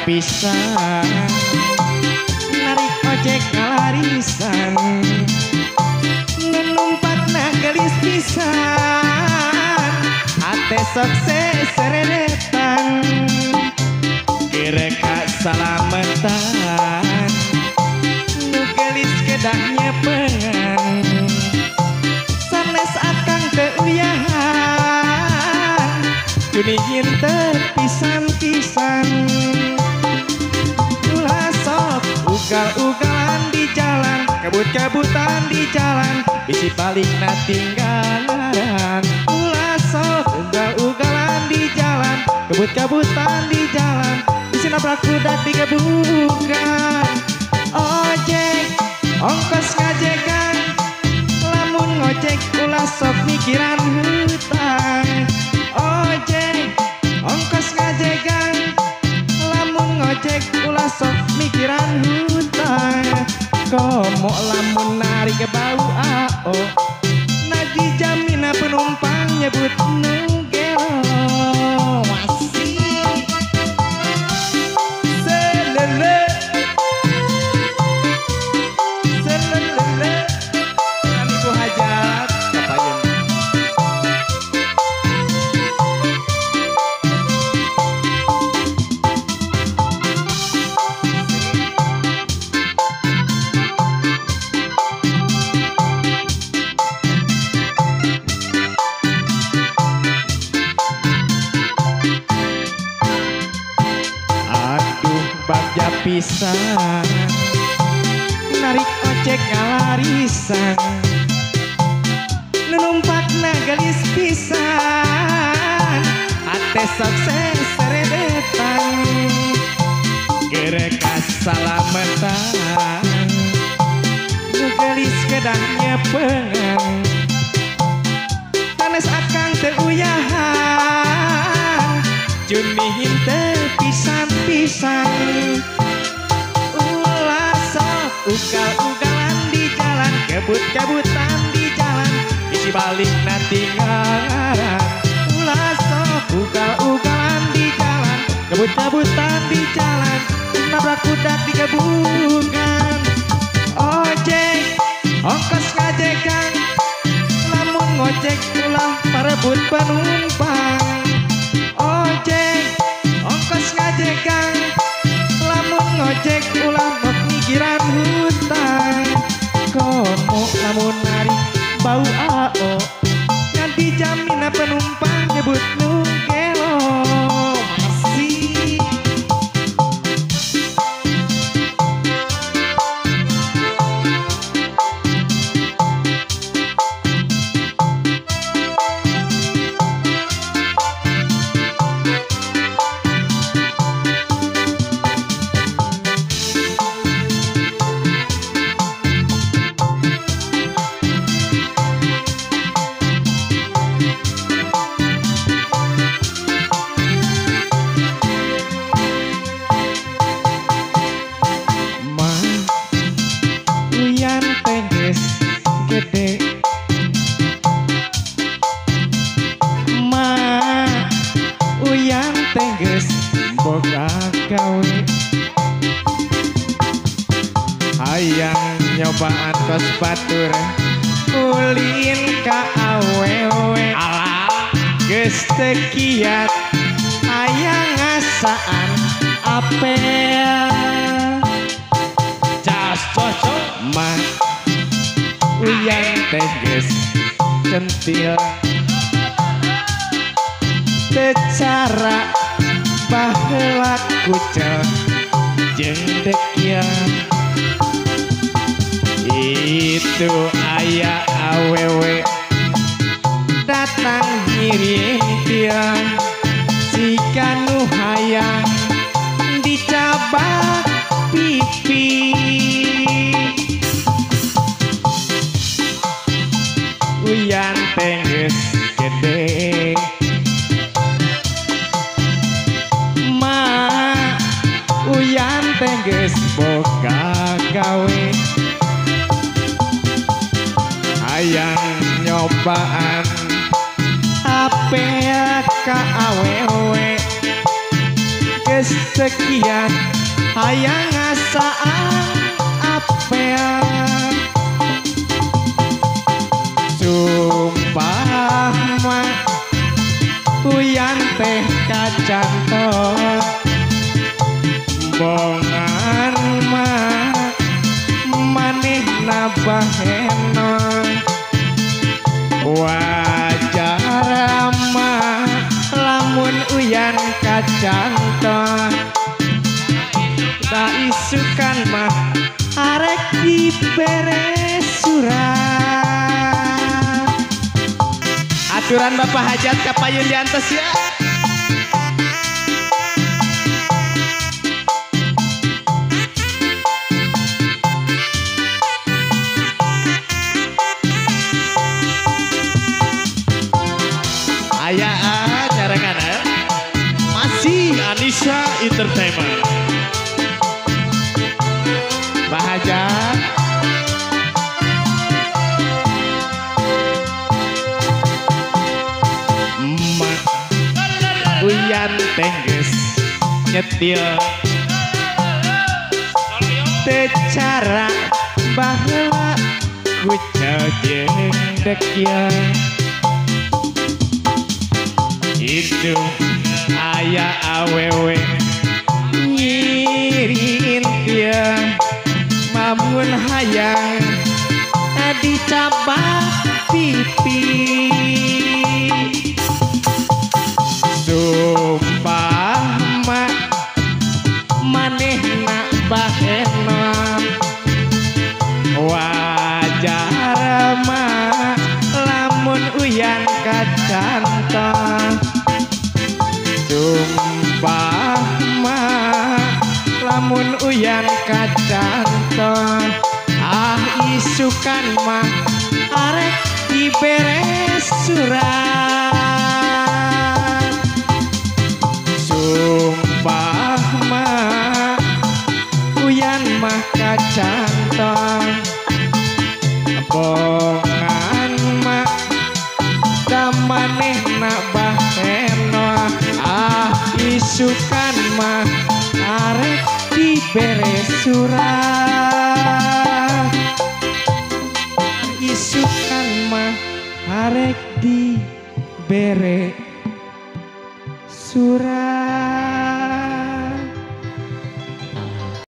pisan narik ojek ngalarisan numpatna gelis pisan ate sok sereretan kireka salametan nu gelis kedah nyepengan sanes akang teu uyahan kunihin terpisan-pisan ulah sok ugal-ugalan di jalan kabut-kabutan di jalan bisi balik na tinggalan ulah sok ugal-ugalan di jalan kabut-kabutan di jalan bisi nabrak budak digebukan ojek ongkos ngajekan lamun ngojek ulah sok mikiran hutang ojek ongkos ngajekan lamun ngojek ulah sok mikiran hutang komo lamun narik bau ao nadi jamina penumpang nyebut nugelo masih selele selele kami ku hajat kapayen bagja pisan narik ojek ngalarisan numpakna gelis pisan ate sok seredetan gereka salametan nu gelis kedah nyepengan tanes akang teu uyahan junihin teu pisan-pisan ulah sok ugal-ugalan di jalan kebut-kebutan di jalan isi balik nanti ngaran ulah sok ugal-ugalan di jalan kebut-kebutan di jalan nabrak budak digebukan ojek ongkos ngajekan lamun ngojek ulah parebut penumpang ojek ongkos ngajekan lamun ngojek ulah mok mikiran hutang komo lamun narik bau ao nganti jamina penumpang nyebut nugelo masih hayang nyobaan kos batur ulin ka awewe ala geus teu kiat hayang ngasaan apel cas cocok mah uyang teh geus centil teu cara baheula kucel jeung teu kieu itu aya awewe datang ngiring tiang si kanu hayang dicabak pipi uyan tenggeus gede ma uyan tenggeus boga gawe hayang nyobaan apel ka awewe geus sekian hayang ngasaan apel sumpah mah uyan teh kacantot bongan mah maneh nabahenon wajar mah lamun uyan kacantot tak isukan mah arek dibere surat aturan bapak hajat kapayun diantos ya ayaan nyarengan masih Anissa Entertainment Bahajat emak uyan tengges nyetil tecara bahwa ku jeung dekil itu aya awewe ngirin dia mamun hayang dicabak pipi sumpah mak manehna bahenon wajar mah lamun uyan kacanton sumpah mah lamun uyan kacanton ah isukan mah arek dibere surat sumpah mah uyan mah kacanton bongan mah damanehna baheno ah isukan mah arek dibere surat isukan mah arek dibere surat